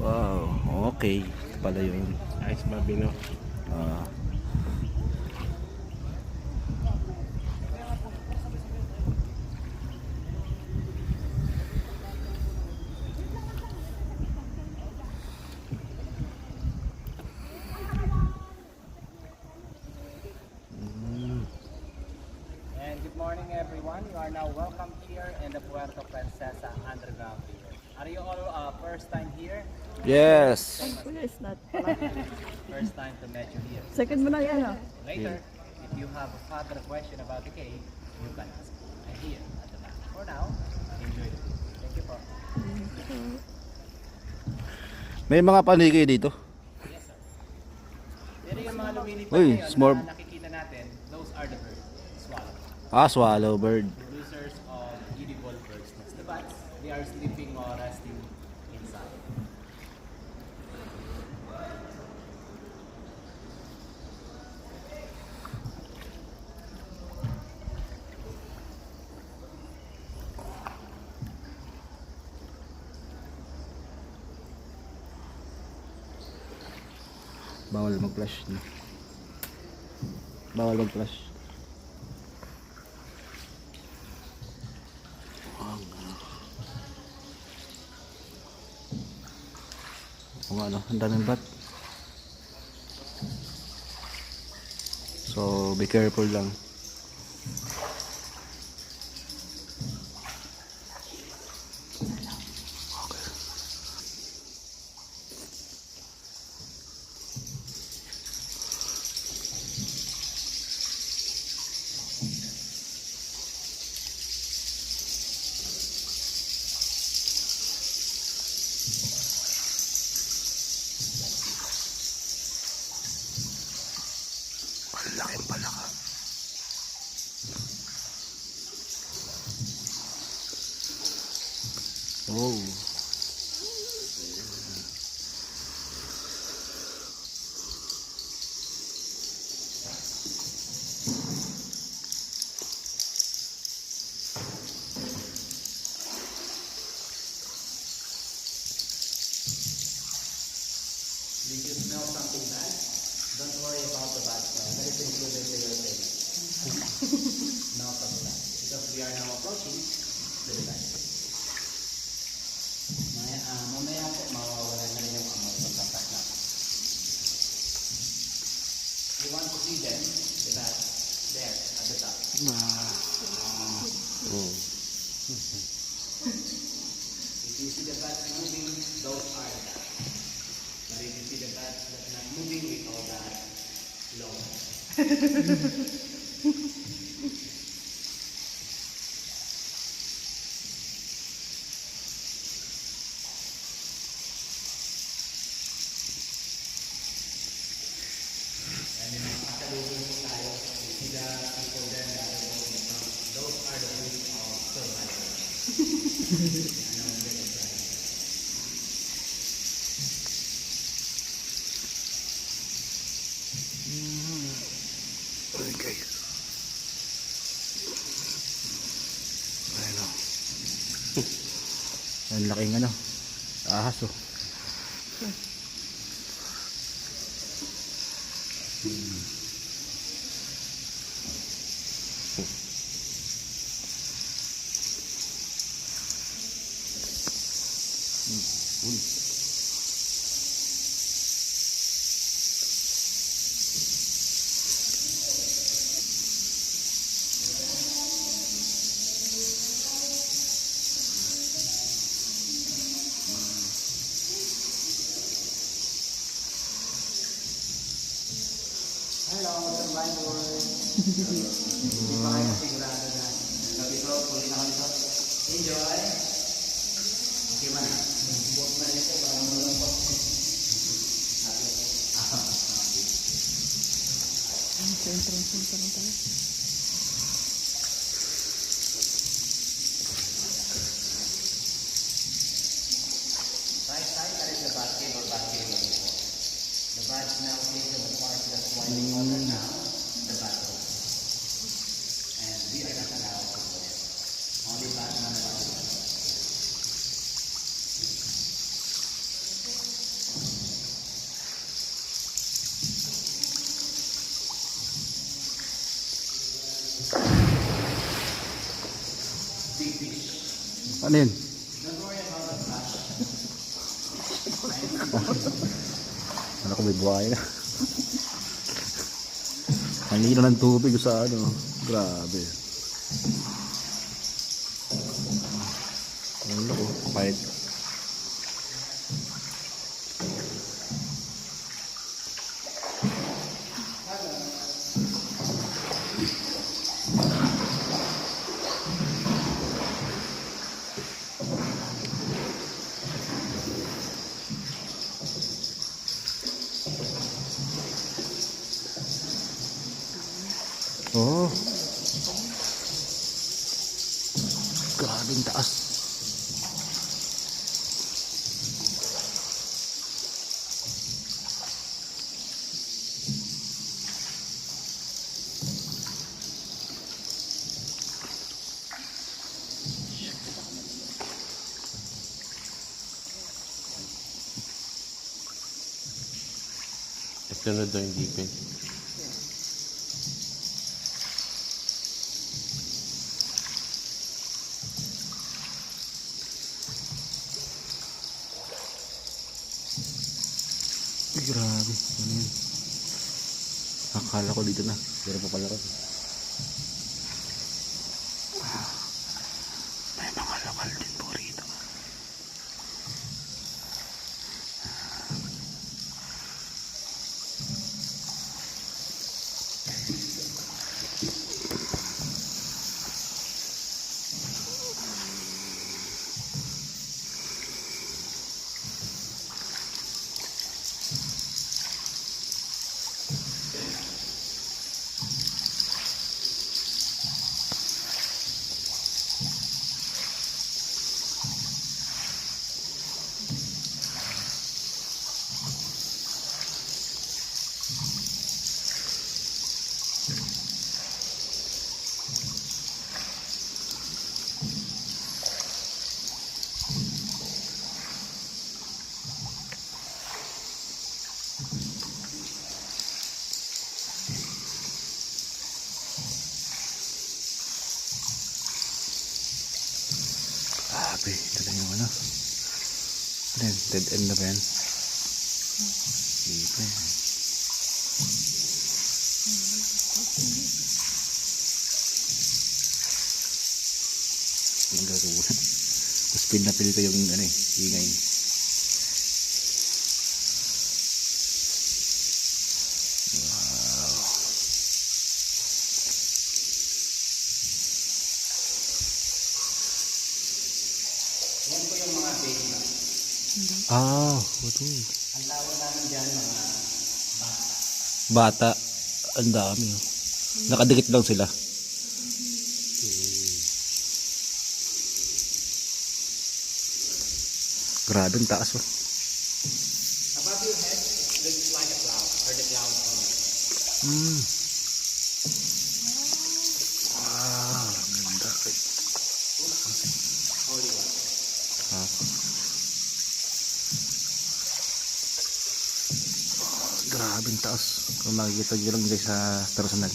Wow, okay. Pala yun. Ice Babino. Ah. And good morning everyone. You are now welcome here in the Puerto Princesa Underground Pier. Are you all first time here? Yes. Kuya is not pala. First time to meet you here. Second mo na yan ah. Later, if you have a further question about the cave, you can ask. I'm here at the back. For now, enjoy the view. Thank you po. May mga paniki dito. Yes sir. Pero yung mga lumilipad Uy, ngayon small. na nakikita natin, those are the birds. Swallow. Ah, swallow bird. Producers of edible birds nests. The bats, they are sleeping or resting inside. Bawal mag-flash. Bawal mag-flash. Kung ano, ang daming bat. So, be careful lang. Ang laking palaka. Oh. Did you smell something bad? Don't worry about the bad smell. That is included to your payment. Smell something bad. Because we are now approaching to the back. Mamaya po, mawawala na rin yung amoy pagkakas natin. You want to see them, the bat, there, at the top. If you see the bats moving, those are the bats. But if you see the bats that not moving, we call that low. And then pasalubong po tayo. You see the people there that are in the front. Those are the ways of survival. Yan ang way of survival. Okay. Ayun o. Ang laking ano. Ahas o. Hello, survivors! Hindi pa kayo sigurado na kapito, puli na kami to. Enjoy! Okay man ha? Buot na rin po, parang malong po. Right side, that is the bat cave or bat cave level 4. The bats now take the part that's why they call it now the bat room. And we are not allowed to go there. Only bat man allowed to go. Ano yun? Ano ko may buhay na. Ang lino ng tubig sa ano. Grabe. Ang loko. Kahit. Oh. Grabing taas. Ito na daw yung dipin. Ay, grabe. Ano yun? Akala ko dito na. Pero pa pala ko. May mga lokal din po rito. Grabe, ito na yung ano. Ano yun? Dead end na ba yan? Dito yan. Ang gagawin. Tapos pinapil ko yung ano eh, ingay. Wow. Yan po yung mga baby. Ah, ito. Ang tawag namin dyan mga bata. Bata. Ang dami. Oh. Nakadikit lang sila. Grabe ang taas oh. Above your head, it looks like a cloud or the cloud coming. Ah, ganda. Holy one. Ah. Grabe ang taas. Kung makikita nyo lang guys sa personal.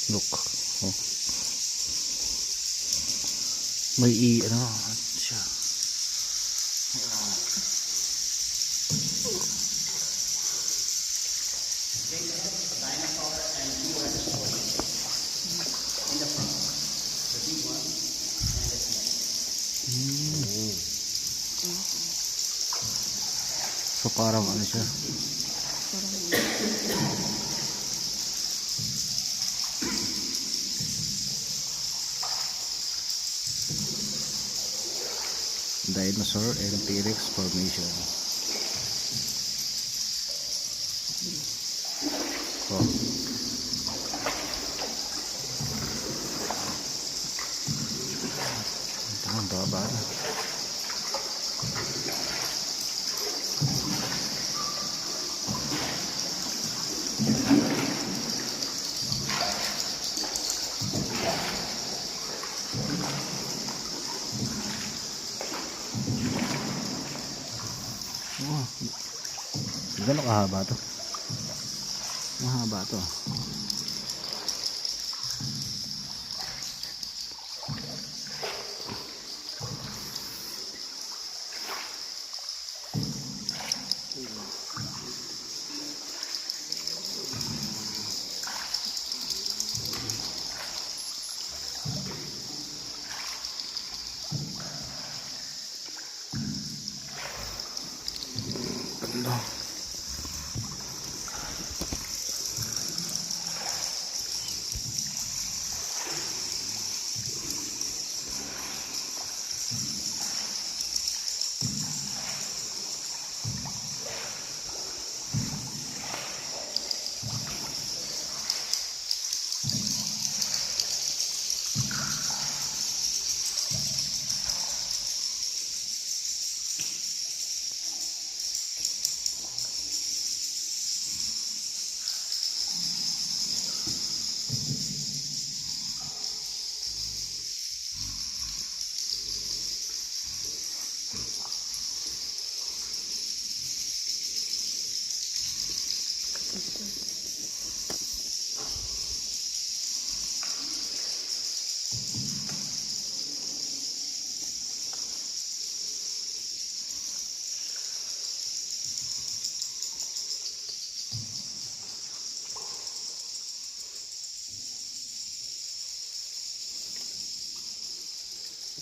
Look. Oh. May ano siya. Dinosaur and T-Rex in the front. The big one and the small. So parang ano siya. Dinosaur and T-Rex formation. Oh. Ito ang baba na. Oh, gano'n kahaba to? Mahaba to. Ganda.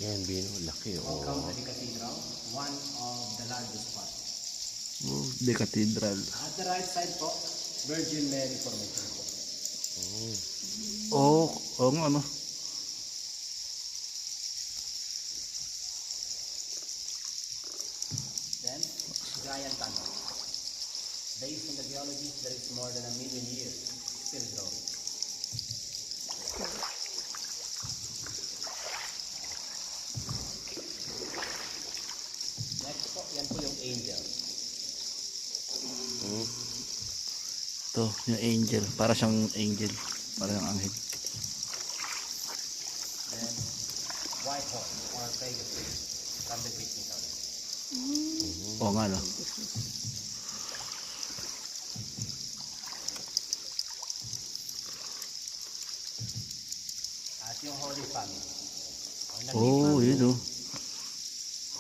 Yan, Bino. Laki, oh. Welcome to the cathedral, one of the largest part. Oh, the cathedral. At the right side po, Virgin Mary Formation po. Oh, oh nga ano. Then, giant tunnel. Based on the geology, there is more than 1 million years still growing. Next po, yan po yung angel. Ito, yung angel. Para siyang angel. Para siyang anghel. Then, white horse or Pegasus from the Greek mythology. Oo nga no. At yung Holy Family. Oh, yun oh.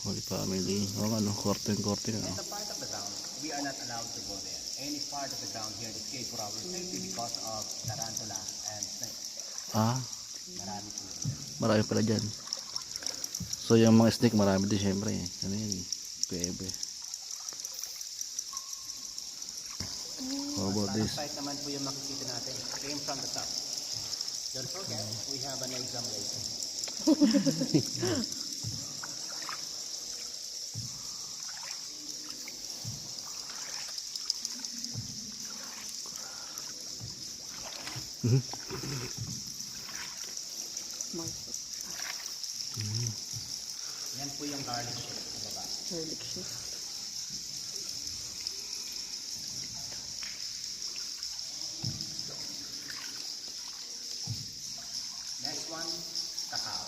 Holy Family. Oo nga no. Korten-korten At ano. the part of the ground, we are not allowed to go there. Any part of the ground here is escape for our safety because of tarantula and snake. Ah, Marami po yun. marami pala dyan. So yung mga snake marami din syempre eh. Ano yun eh. Pwebe. How about this? Site naman po yung makikita natin. Came from the top. Don't forget, we have an exam later. Yan po yung garlic ship sa baba. Garlic shit. Next one, cacao.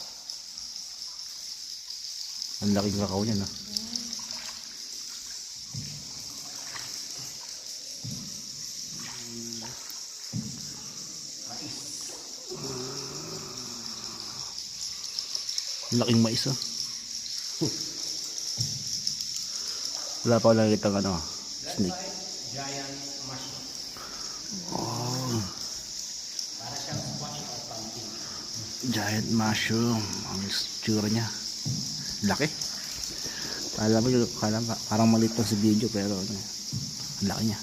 Ang laking kakao niya no. Laking mais oh. Wala pa ako nakikita ng ano, Left snake. side, giant mushroom. Oh, Para siyang squash or pumpkin. giant mushroom. Ang tsura niya. Laki. Kala mo, parang maliit lang sa video pero ano, ang laki niya.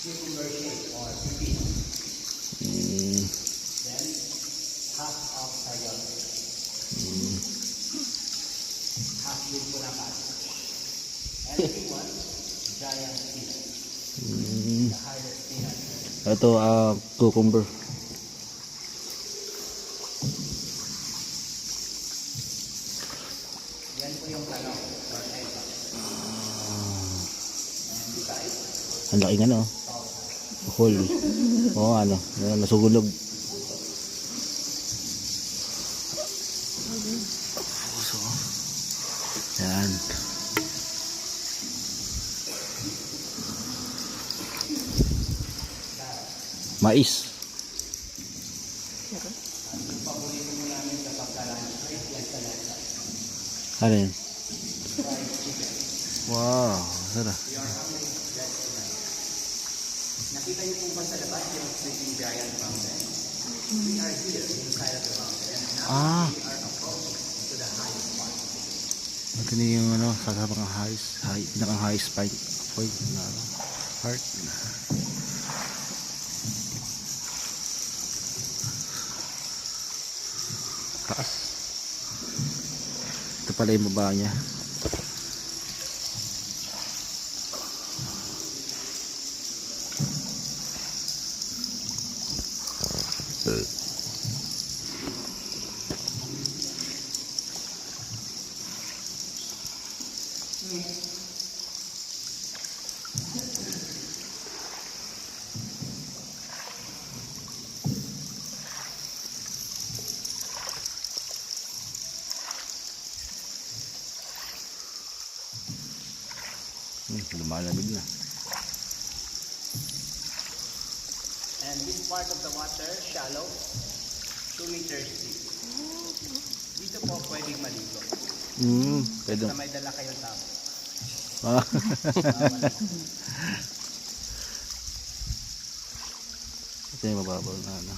Cucumber shape or pipino. Mm, Then, half of sayon. Half din po na pati. And the big one, giant peanut. The hardest peanut. ito cucumber. Yan po yung talong or eba. And beside, Ang laki nga no. Whole. Oo ano, nasugulog. So, yan. Mais. paborito mo namin kapag ka-lunch break, yan sa left side. Ano yun? Fried chicken. Wow, sarap. We are hungry, let's tonight. Nakita niyo po ba sa labas yung sleeping giant mountain? We are here inside of the mountain. And now we are approaching to the highest part. Ito na yung ano, sa mga pinakang highest point na heart. Taas. Ito pala yung baba niya. Lumalamig na. And this part of the water, shallow, 2 meters deep. Dito po pwedeng maligo. Pwede. Basta may dala kayong tabo. Ah. Ito yung mababaw na ano.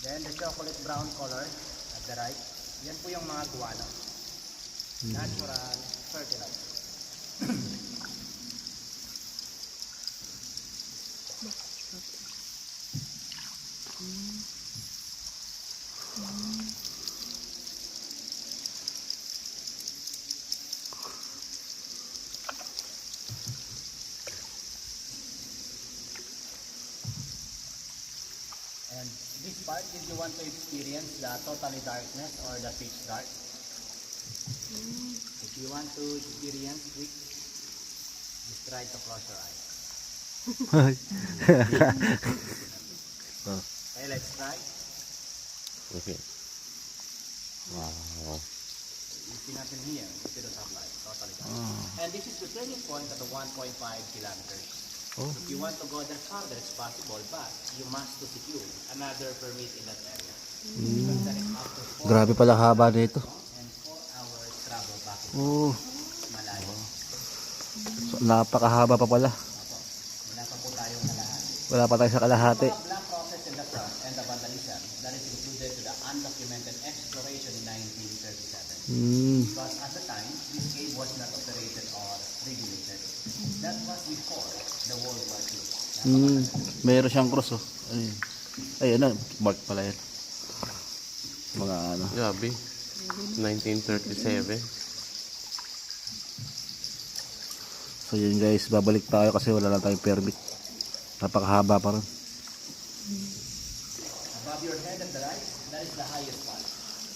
Then the chocolate brown color at the right, yan po yung mga guano. Natural fertilizer. And this part, did you want to experience the totally darkness or the pitch dark? If you want to experience quick, just try to close your eyes. Okay, let's try. Okay. Wow. You see nothing here if you don't have light, totally dark. And this is the turning point at the 1.5 kilometers. If you want to go that farther, it's possible, but you must to secure another permit in that area. Because that is up to 4 Grabe pala haba nito. and 4 hours travel back in Oh, Malayo. so, napakahaba pa pala. Wala pa po tayong kalahati. Wala pa tayo sa kalahati. The black process in the front and the vandalism that is included to the undocumented exploration in 1937. Because at the time, this cave was not operated or regulated. That was before the World War II. Meron siyang cross oh. Ayun. Ay, ano, mark pala yan. Mga ano. Grabe. 1937. So yun guys, babalik tayo kasi wala lang tayong permit. Napakahaba pa rin. Above your head and the right, that is the highest part.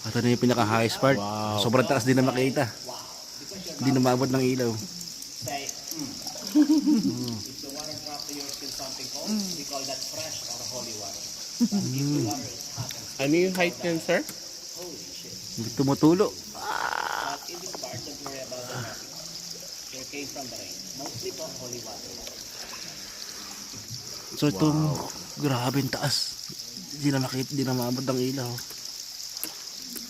Ito na yung pinaka highest part. Sobrang taas din na makita. Wow. Because you're Hindi na maabot ng ilaw. say, If the water drop to your skin something cold, we call that fresh or holy water. But if the water is hot and Ano yung height niyan, sir? holy shit. Tumutulo. But in this part, don't worry about the traffic. It came from the rain. Mostly po, holy water. So itong grabe ang taas. Hindi na makita, hindi na maabot ang ilaw.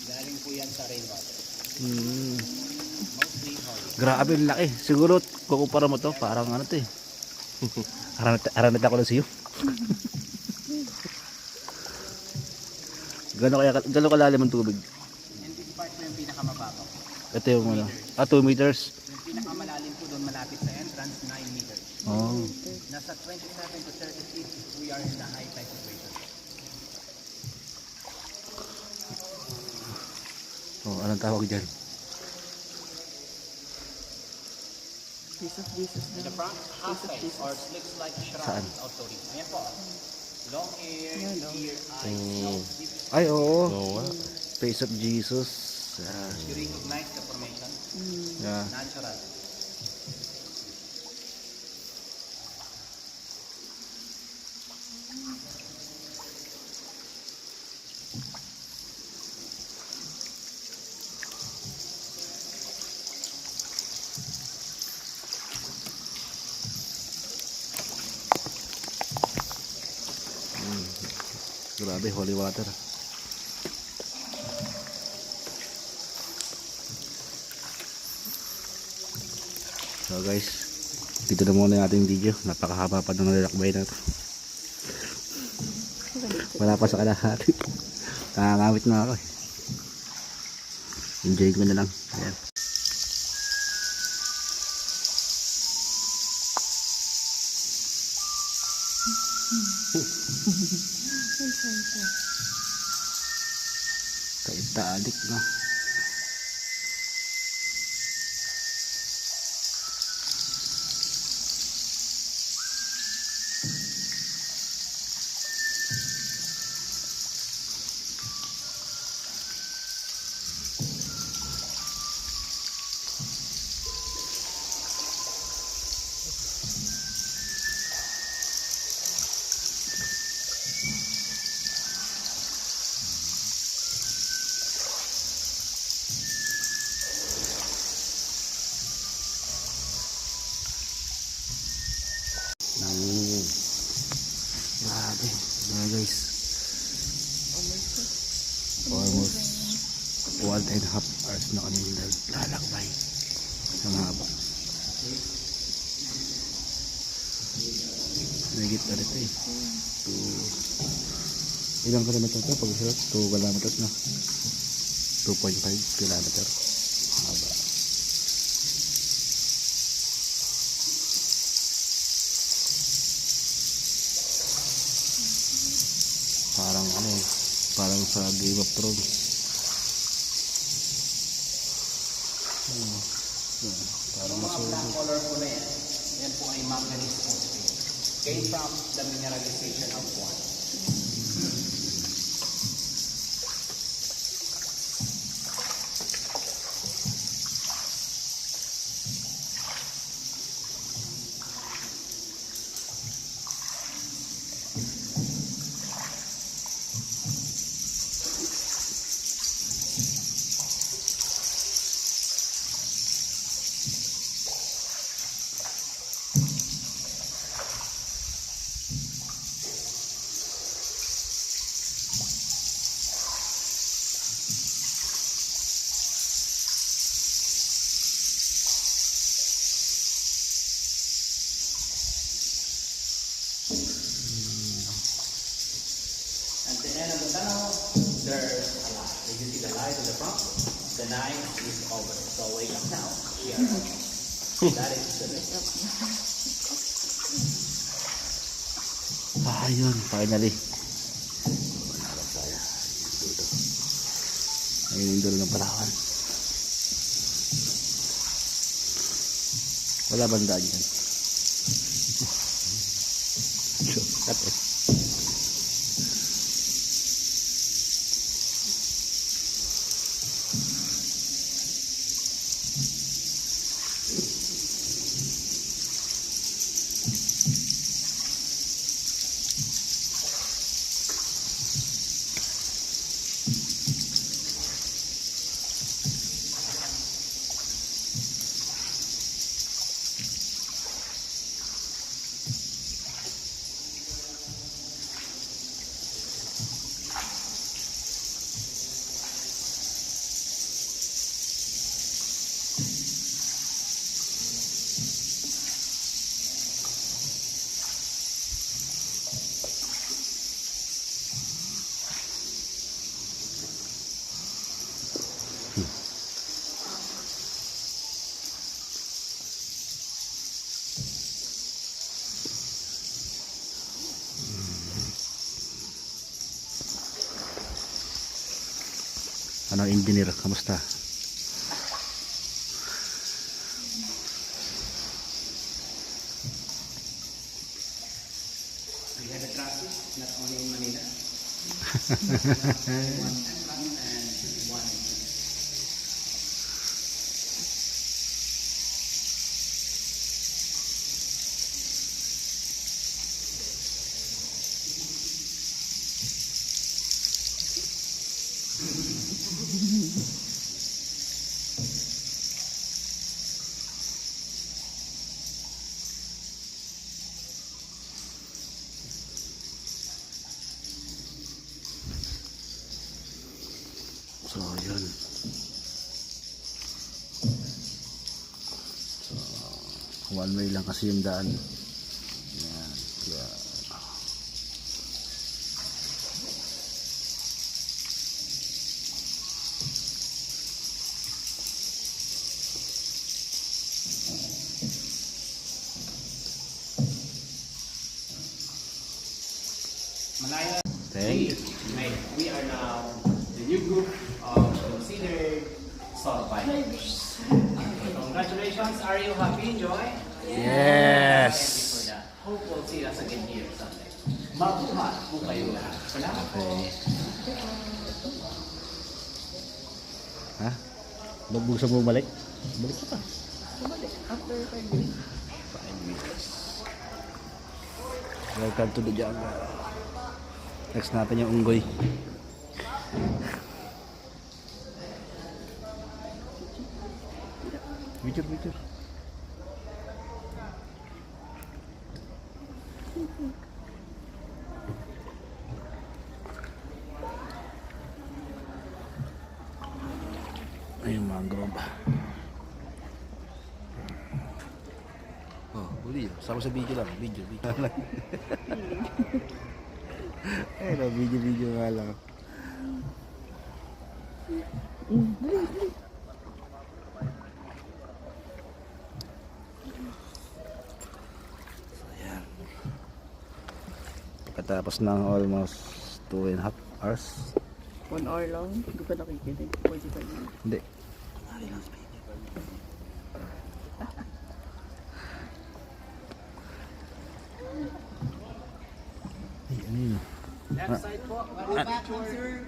Galing po yan sa rainwater. Hmm. Mostly holy. Grabe ang laki. Siguro kukumpara mo to, parang ano to eh. Aranit ako na siyo. Gano'n kalalim ang tubig? And this part po yung pinakamababaw. Ito yung ano. 2 meters. Yung pinakamalalim po doon malapit sa entrance, 9 meters. Oh. Nasa 27 to 30 feet, we are in the high tide situation. Oh, anong tawag dyan? Jesus, Jesus. In the front, half tide or slicks like shroud Saan? authority. Ayan po. Long hair, Ayan, oh. ear, eyes, nose, lips. Ay, oo. Oo nga. Face of Jesus. You recognize the formation. Yeah. Natural. Grabe, holy water. So guys, dito na muna yung ating video. Napakahaba pa ng lalakbay na ito. Wala pa sa kalahati. Nakakawit na ako eh. Enjoy ko na lang. Ayan. Taalik na. Grabe. Grabe guys. Almost 1.5 hours na kami lalakbay. Ang haba. Nagit na rin ito eh. Ilang kilometer ito? Pag 2 kilometers na. 2.5 kilometer. Haba. Parang ano eh, parang sa Game of Thrones. Parang Yung mga masulit. black color po na yan, yan po ay manganese phosphate. Came from the mineralization of one. At the end of the tunnel, there's a light. Did you see the light in the front? The night is over. So wake up now. We are that is the Ayun, finally. Wala tayo. Dito. Ayun yung dulo ng Palawan. Wala banda dyan. Cut eh. Ano, engineer, kamusta? We had a traffic, not only in Manila. One and one. So, yun. So, one way lang kasi yung daan. Yan. Kaya, Malaya. thank you. We are now the new group of considered solo bikers. Congratulations. Are you happy, Joy? Yes! Thank you for that. Hope we'll see us again here someday. Mabuhat po kayo lahat. Salamat po. Okay. Ha? Bagbusa mo balik? Balik ka pa. Bumalik. After 5 days. 5 weeks. Welcome to the jungle. Next natin yung unggoy. Picture. Ay, yung mangrove. Oh, uli. Sama sa video lang. Video lang. Ay, no, video nga lang. So, ayan. Pagkatapos ng almost 2.5 hours. 1 hour lang. Hindi pa nakikinig. 45 minutes. Hindi. Ay, ano yun? Left side po. Picture.